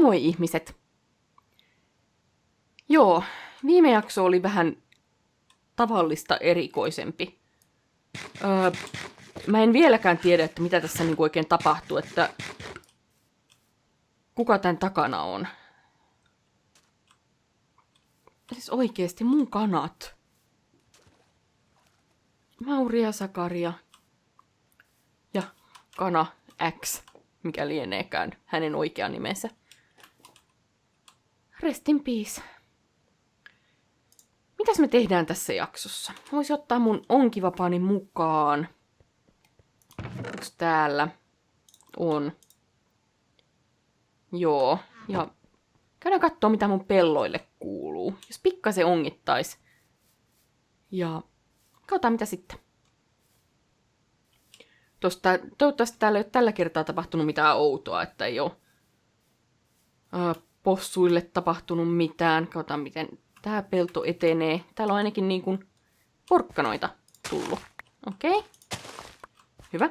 moi ihmiset! Joo, viime jakso oli vähän tavallista erikoisempi. Mä en vieläkään tiedä, että mitä tässä niinku oikein tapahtuu, että kuka tämän takana on. Siis oikeesti mun kanat. Mauri ja Sakaria. Ja kana X, mikä lieneekään hänen oikea nimensä. Rest in peace. Mitäs me tehdään tässä jaksossa? Voisin ottaa mun onkivapaani mukaan. Onks täällä? On. Joo. Ja käydään kattoo, mitä mun pelloille kuuluu. Jos pikkasen ongittais. Ja katsotaan, mitä sitten. Toivottavasti täällä ei ole tällä kertaa tapahtunut mitään outoa, että ei ole possuille tapahtunut mitään. Katsotaan, miten tää pelto etenee. Täällä on ainakin niin kuin porkkanoita tullut. Okei. Hyvä.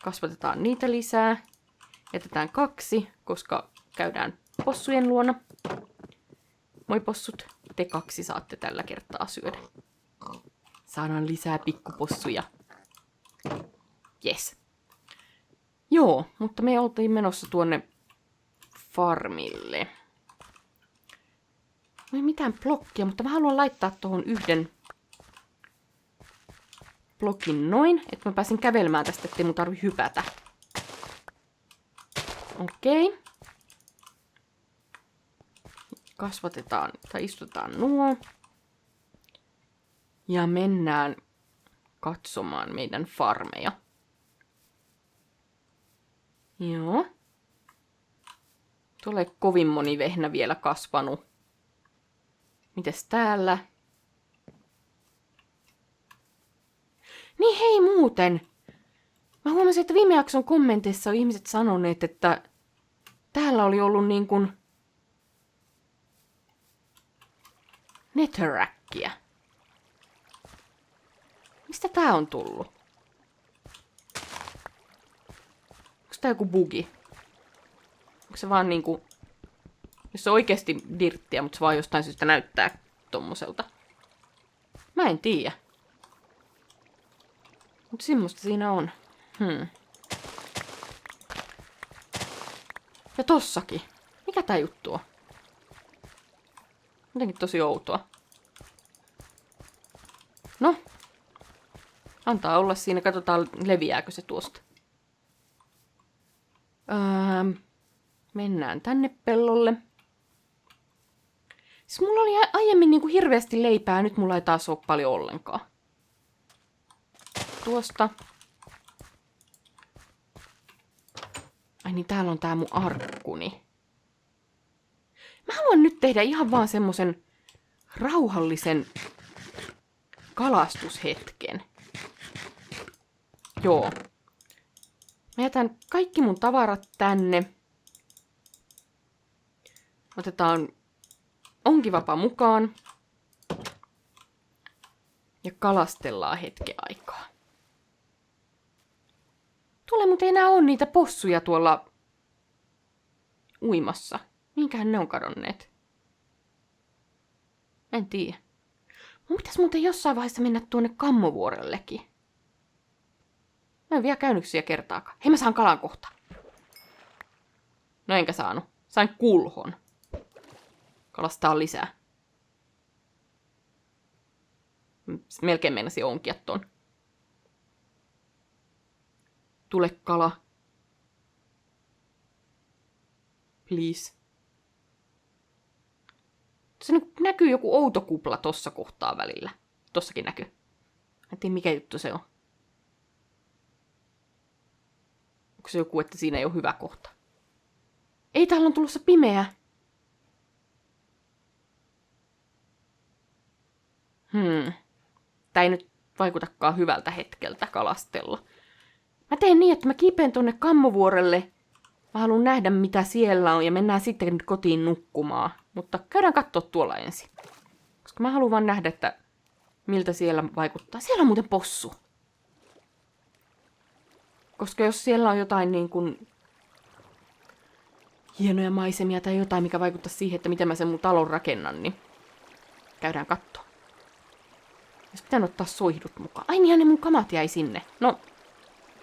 Kasvatetaan niitä lisää. Jätetään 2, koska käydään possujen luona. Moi possut, te 2 saatte tällä kertaa syödä. Saadaan lisää pikkupossuja. Yes. Joo, mutta me oltiin menossa tuonne farmille. No ei mitään blokkia, mutta mä haluan laittaa tuohon yhden blokin noin, että mä pääsen kävelemään tästä, ettei mun tarvi hypätä. Okei. Kasvatetaan tai istutaan nuo. Ja mennään katsomaan meidän farmeja. Joo. Tuolla ei kovin moni vehnä vielä kasvanut. Mites täällä? Niin hei muuten! Mä huomasin, että viime jakson kommenteissa on ihmiset sanoneet, että täällä oli ollut niin kuin netherrackia. Mistä tää on tullut? Onko tää joku bugi? Onko se vaan niinku... Jos se on oikeesti dirttiä, mutta se vaan jostain syystä näyttää tommoselta. Mä en tiedä. Mut semmoista siinä on. Ja tossakin. Mikä tää juttu on? Jotenkin tosi outoa. No. Antaa olla siinä. Katsotaan, leviääkö se tuosta. Mennään tänne pellolle. Siis mulla oli aiemmin niinku hirveästi leipää. Nyt mulla ei taas ole paljon ollenkaan. Tuosta. Ai niin, täällä on tää mun arkkuni. Mä haluan nyt tehdä ihan vaan semmosen rauhallisen kalastushetken. Joo. Mä jätän kaikki mun tavarat tänne. Otetaan onkivapa mukaan. Ja kalastellaan hetken aikaa. Tuolla muuten enää on niitä possuja tuolla uimassa. Minkähän ne on kadonneet? En tiedä. Mun pitäisi muuten jossain vaiheessa mennä tuonne Kammovuorellekin. Mä en vielä käynyt siellä kertaakaan. Hei, mä saan kalan kohta. No enkä saanut. Sain kulhon. Kalastaa lisää. Melkein meinasin onkia ton. Tule kala. Please. Se näkyy joku outo kupla tossa kohtaa välillä. Tossakin näkyy. En tiedä mikä juttu se on. Onko se joku, että siinä ei ole hyvä kohta? Ei, täällä on tulossa pimeä. Tää ei nyt vaikutakaan hyvältä hetkeltä kalastella. Mä teen niin, että mä kiipeen tonne Kammovuorelle. Mä haluan nähdä, mitä siellä on, ja mennään sitten kotiin nukkumaan. Mutta käydään katsoa tuolla ensin. Koska mä haluan vaan nähdä, että miltä siellä vaikuttaa. Siellä on muuten possu. Koska jos siellä on jotain niin kuin hienoja maisemia tai jotain, mikä vaikuttaa siihen, että miten mä sen mun talon rakennan, niin käydään kattoo. Jos pitää ottaa soihdut mukaan. Ai niin, ne mun kamat jäi sinne. No,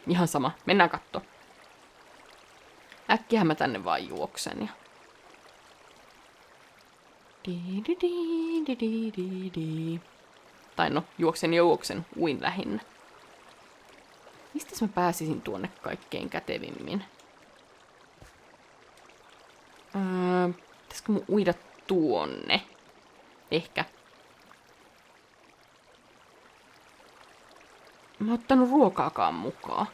ihan sama. Mennään kattoo. Äkkiä mä tänne vaan juoksen. Ja... Tai no, juoksen, uin lähinnä. Mistä mä pääsisin tuonne kaikkein kätevimmin? Pitäisikö mun uida tuonne? Ehkä. Mä oon ottanut ruokaakaan mukaan.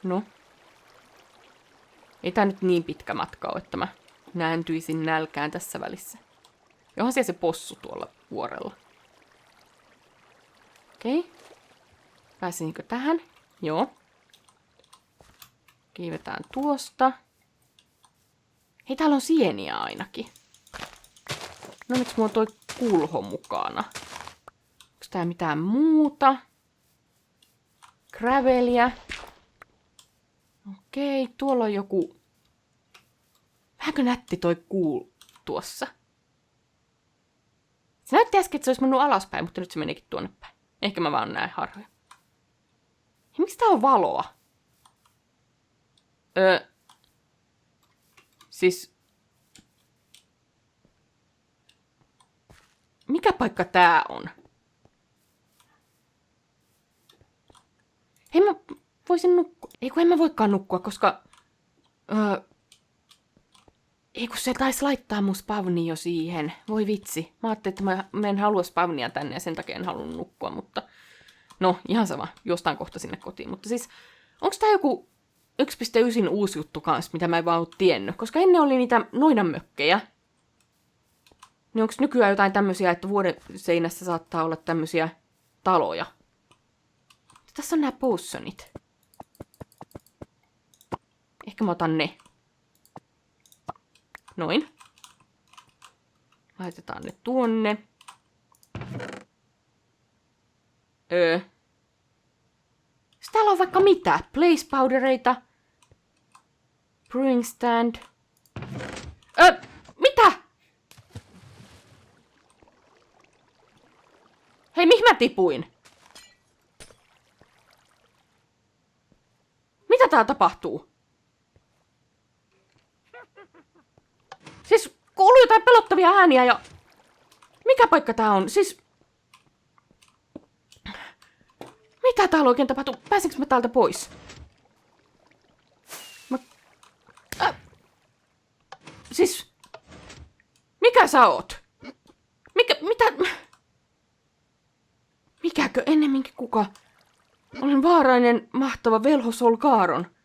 No. Ei tää nyt niin pitkä matka ole, että mä nääntyisin nälkään tässä välissä. Johan siellä se possu tuolla vuorella. Okei. Pääsinkö tähän? Joo. Kiivetään tuosta. Hei, täällä on sieniä ainakin. No nyt mulla on toi kulho mukana. Onko tää mitään muuta? Gravelia. Okei, tuolla on joku... Vähänkö nätti toi tuossa? Se näytti äsken, että se olisi mennyt alaspäin, mutta nyt se meneekin tuonne päin. Ehkä mä vaan näen harhoja. Hei, miksi tää on valoa? Siis... Mikä paikka tää on? Hei, mä voisin nukkua. Ei kun en mä voikaan nukkua, koska... Ei kun se taisi laittaa mun spawni jo siihen. Voi vitsi. Mä ajattelin, että mä en halua spawnia tänne ja sen takia en halunnut nukkua, mutta... No, ihan sama. Jostain kohta sinne kotiin. Mutta siis, onks tää joku 1.9 uusi juttu kans, mitä mä en vaan oo tiennyt? Koska ennen oli niitä noidanmökkejä. Niin onks nykyään jotain tämmösiä, että vuoden seinässä saattaa olla tämmösiä taloja? Tässä on nää potionit. Ehkä mä otan ne. Noin. Laitetaan ne tuonne. Täällä on vaikka mitä. Place powdereita. Brewing stand. Mitä? Hei, mihin mä tipuin? Mitä tää tapahtuu? Siis kuuluu jotain pelottavia ääniä ja... Mikä paikka tää on? Siis... Mitä täällä oikein tapahtuu? Pääsenkö mä täältä pois? Siis... Mikä sä oot? Mitä... Mikäkö ennemminkin kuka? Olen vaarainen, mahtava velho Solgaaron.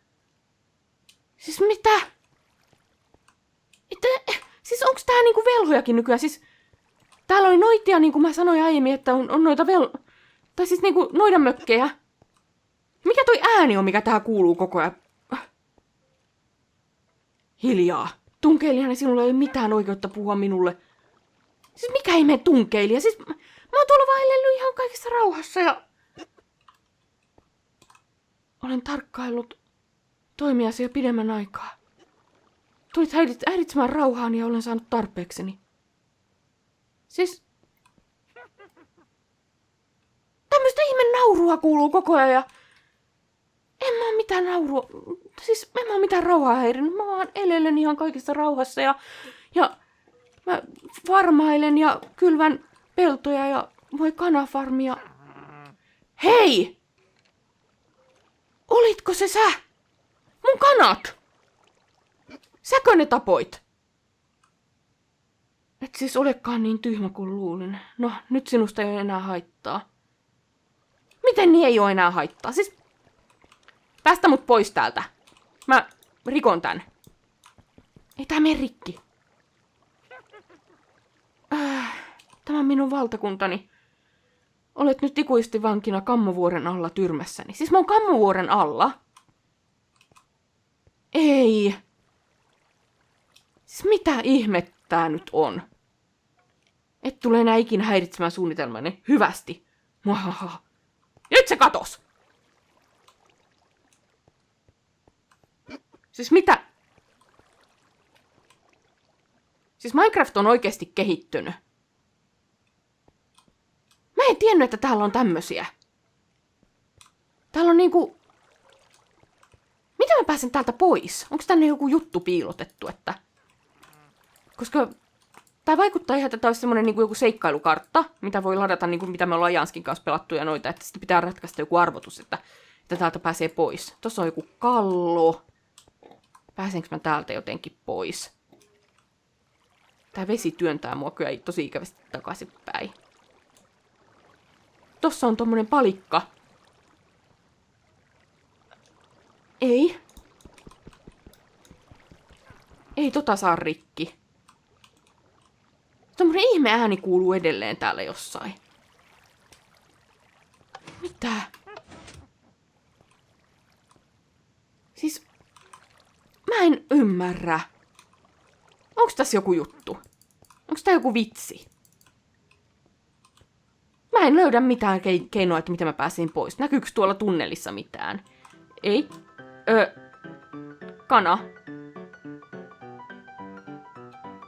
Siis mitä? Siis onks tää niinku velhojakin nykyään? Siis... Täällä oli noitia, niin kuin mä sanoin aiemmin, että on noita tai siis niinku noidanmökkejä. Mikä toi ääni on, mikä tähän kuuluu koko ajan? Hiljaa. Tunkeilijana sinulla ei ole mitään oikeutta puhua minulle. Siis mikä ihmeen tunkeilija? Siis mä oon tuolla vaan elellyt ihan kaikessa rauhassa ja... Olen tarkkaillut toimiasi jo pidemmän aikaa. Tulit häiritsemään rauhaani ja olen saanut tarpeekseni. Siis... Tämmöistä ihme naurua kuuluu koko ajan ja... En mä oo mitään naurua... Siis en mä oo mitään rauhaa häirinyt. Mä vaan elelen ihan kaikessa rauhassa ja mä farmailen ja kylvän peltoja ja voi kanafarmia. Hei! Olitko se sä? Mun kanat! Säkö ne tapoit? Et siis olekaan niin tyhmä kuin luulin. No, nyt sinusta ei ole enää haittaa. Miten niin ei ole enää haittaa? Siis... Päästä mut pois täältä. Mä rikon tän. Ei tää mene rikki. Tämä on minun valtakuntani. Olet nyt ikuisesti vankina Kammovuoren alla tyrmässäni. Siis mä oon Kammovuoren alla? Ei. Siis mitä ihmettää nyt on? Et tule enää ikinä häiritsemään suunnitelmani. Hyvästi. Muahaha. Nyt se katos! Siis mitä? Siis Minecraft on oikeasti kehittynyt. Mä en tiennyt, että täällä on tämmösiä. Täällä on niinku... Miten mä pääsen täältä pois? Onko tänne joku juttu piilotettu, että... Koska... Tää vaikuttaa ihan, että tää olisi semmonen niinku joku seikkailukartta, mitä voi ladata, niinku mitä me ollaan Janskin kanssa pelattu ja noita, että sitten pitää ratkaista joku arvotus, että täältä pääsee pois. Tossa on joku kallo. Pääsenkö mä täältä jotenkin pois? Tää vesi työntää mua kyllä tosi ikävästi takaisinpäin. Tossa on tommonen palikka. Ei. Ei tota saa rikki. Tommonen ihme ääni kuuluu edelleen täällä jossain. Mitä? Siis... Mä en ymmärrä. Onks tässä joku juttu? Onks tää joku vitsi? Mä en löydä mitään keinoa, että miten mä pääsin pois. Näkyykö tuolla tunnelissa mitään? Ei. Kana.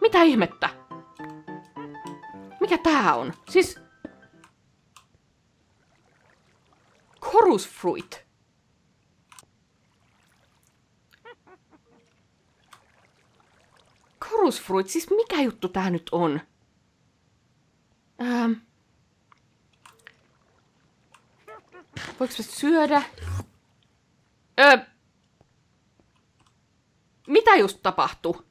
Mitä ihmettä? Mikä tää on? Siis... Chorus fruit. Chorus fruit, siis mikä juttu tää nyt on? Voinko mä syödä? Mitä just tapahtui?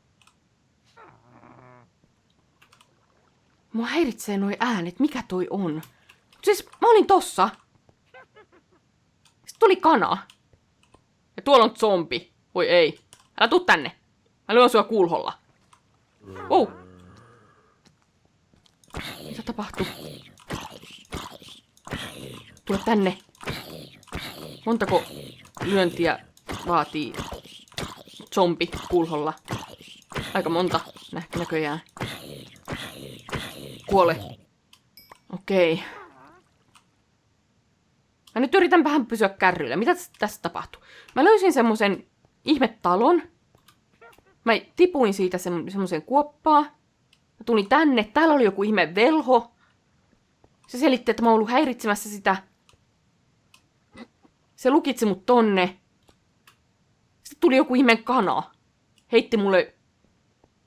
Mua häiritsee noi äänet. Mikä toi on? Siis mä olin tossa. Sitten tuli kana. Ja tuolla on zombi. Voi ei. Älä tuu tänne. Mä lyön sua kulholla. Oh. Mitä tapahtuu? Tule tänne. Montako lyöntiä vaatii zombi kulholla? Aika monta näköjään. Kuole. Okei. Mä nyt yritän vähän pysyä kärryillä. Mitä tässä tapahtuu? Mä löysin semmosen ihmetalon. Mä tipuin siitä semmosen kuoppaa. Mä tulin tänne. Täällä oli joku ihme velho. Se selitti, että mä oon ollut häiritsemässä sitä. Se lukitsi mut tonne. Sitten tuli joku ihme kana. Heitti mulle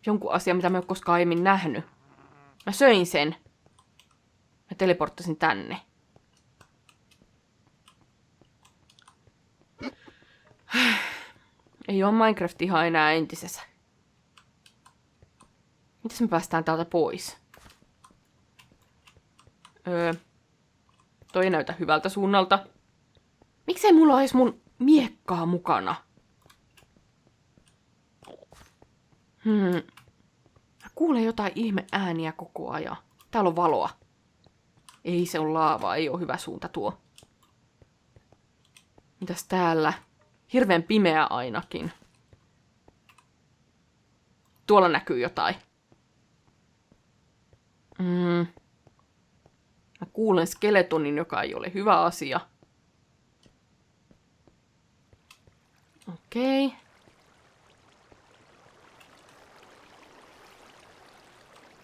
jonkun asian, mitä mä en ole koskaan aiemmin nähnyt. Mä söin sen. Mä teleporttasin tänne. Ei oo Minecraft ihan enää entisessä. Mitäs me päästään täältä pois? Toi ei näytä hyvältä suunnalta. Miksei mulla ois mun miekkaa mukana? Mä kuulen jotain ihme ääniä koko ajan. Täällä on valoa. Ei se on laavaa, ei oo hyvä suunta tuo. Mitäs täällä? Hirveän pimeä ainakin. Tuolla näkyy jotain. Mä kuulen skeletonin, joka ei ole hyvä asia. Okei.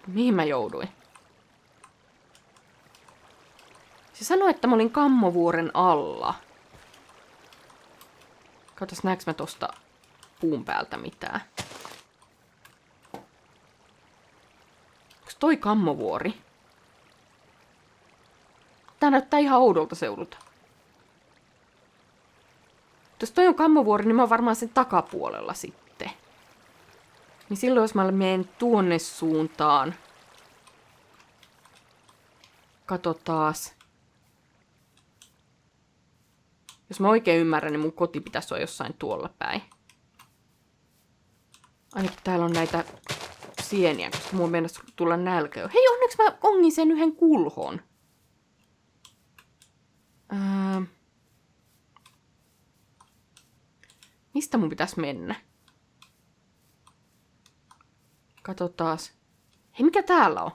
Mihin mä jouduin? Se sanoi, että mä olin Kammovuoren alla. Katsos, näekö mä tosta puun päältä mitään? Onks toi Kammovuori? Tää näyttää ihan oudolta seudulta. Jos toi on Kammovuori, niin mä oon varmaan sen takapuolella sitten. Niin silloin, jos mä menen tuonne suuntaan. Kato taas. Jos mä oikein ymmärrän, niin mun koti pitäisi olla jossain tuolla päin. Ainakin täällä on näitä sieniä, koska mun mennessä tulla nälkä jo. Hei, onneksi mä ongin sen yhden kulhon. Mistä mun pitäisi mennä? Kato taas. Hei, mikä täällä on?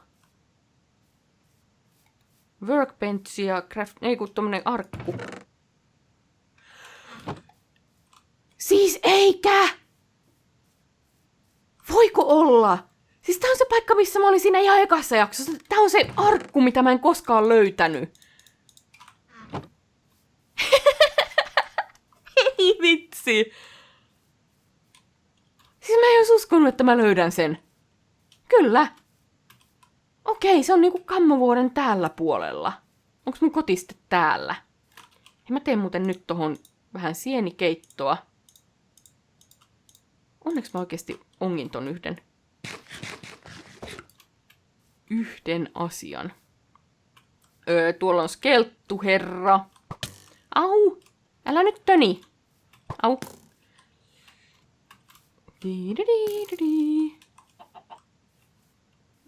Workbench ja craft... Ei, kun tommonen arkku. Siis eikä! olla? Siis tää on se paikka, missä mä olin siinä ihan ekassa jaksossa. Tää on se arkku, mitä mä en koskaan löytänyt. Ei vitsi. Siis mä en olisi uskonut, että mä löydän sen. Kyllä. Okei, se on niinku Kammovuoren täällä puolella. Onks mun koti sitten täällä? Mä teen muuten nyt tohon vähän sienikeittoa. Onneksi mä oikeesti ongin ton yhden asian. Tuolla on skelttu, herra. Au! Älä nyt töni! Au!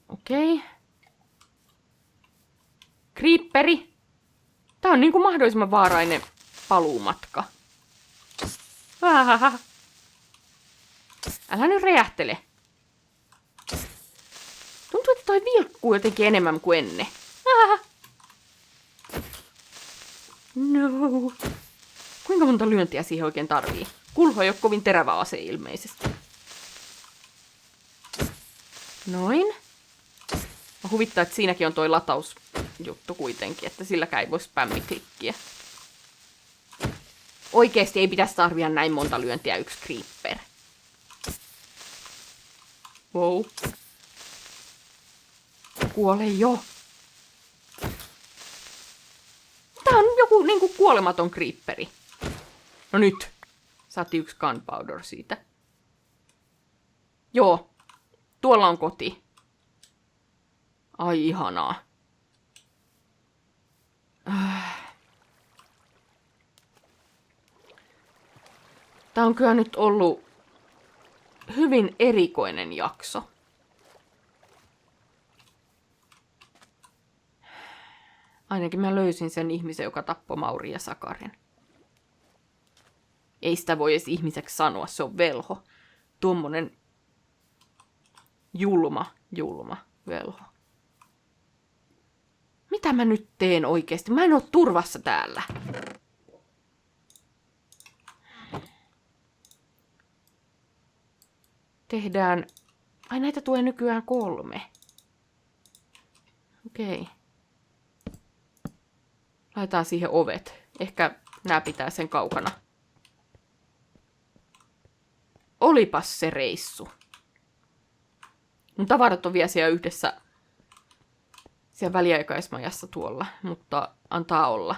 Okei. Creeperi! Tää on niinku mahdollisimman vaarainen paluumatka. Älä nyt räjähtele. Tuntuu, että toi vilkkuu jotenkin enemmän kuin ennen. No. Kuinka monta lyöntiä siihen oikein tarvii? Kulho ei ole kovin terävä ase ilmeisesti. Noin. Mä huvittaa, että siinäkin on toi latausjuttu kuitenkin, että silläkään ei voi spämmiklikkiä. Oikeesti ei pitäisi tarvia näin monta lyöntiä yksi creeper. Wow. Kuole jo. Tää on joku niinku kuolematon creeperi. No nyt. Saatiin yksi gunpowder siitä. Joo. Tuolla on koti. Ai ihanaa. Tää on kyllä nyt ollut hyvin erikoinen jakso. Ainakin mä löysin sen ihmisen, joka tappoi Mauri ja Sakarin. Ei sitä voi edes ihmiseksi sanoa, se on velho. Tuommoinen julma velho. Mitä mä nyt teen oikeesti? Mä en oo turvassa täällä. Tehdään... Ai näitä tulee nykyään 3. Okei. Laitetaan siihen ovet. Ehkä nää pitää sen kaukana. Olipas se reissu. Mun tavarat on vielä siellä yhdessä siellä väliaikaismajassa tuolla, mutta antaa olla.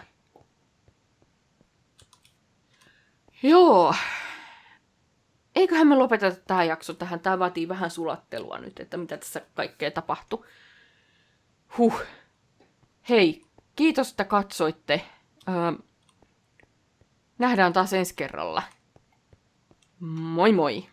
Joo. Eiköhän me lopeteta tämä jakso tähän. Tää vaatii vähän sulattelua nyt, että mitä tässä kaikkea tapahtui. Hei, kiitos, että katsoitte. Nähdään taas ensi kerralla. Moi moi!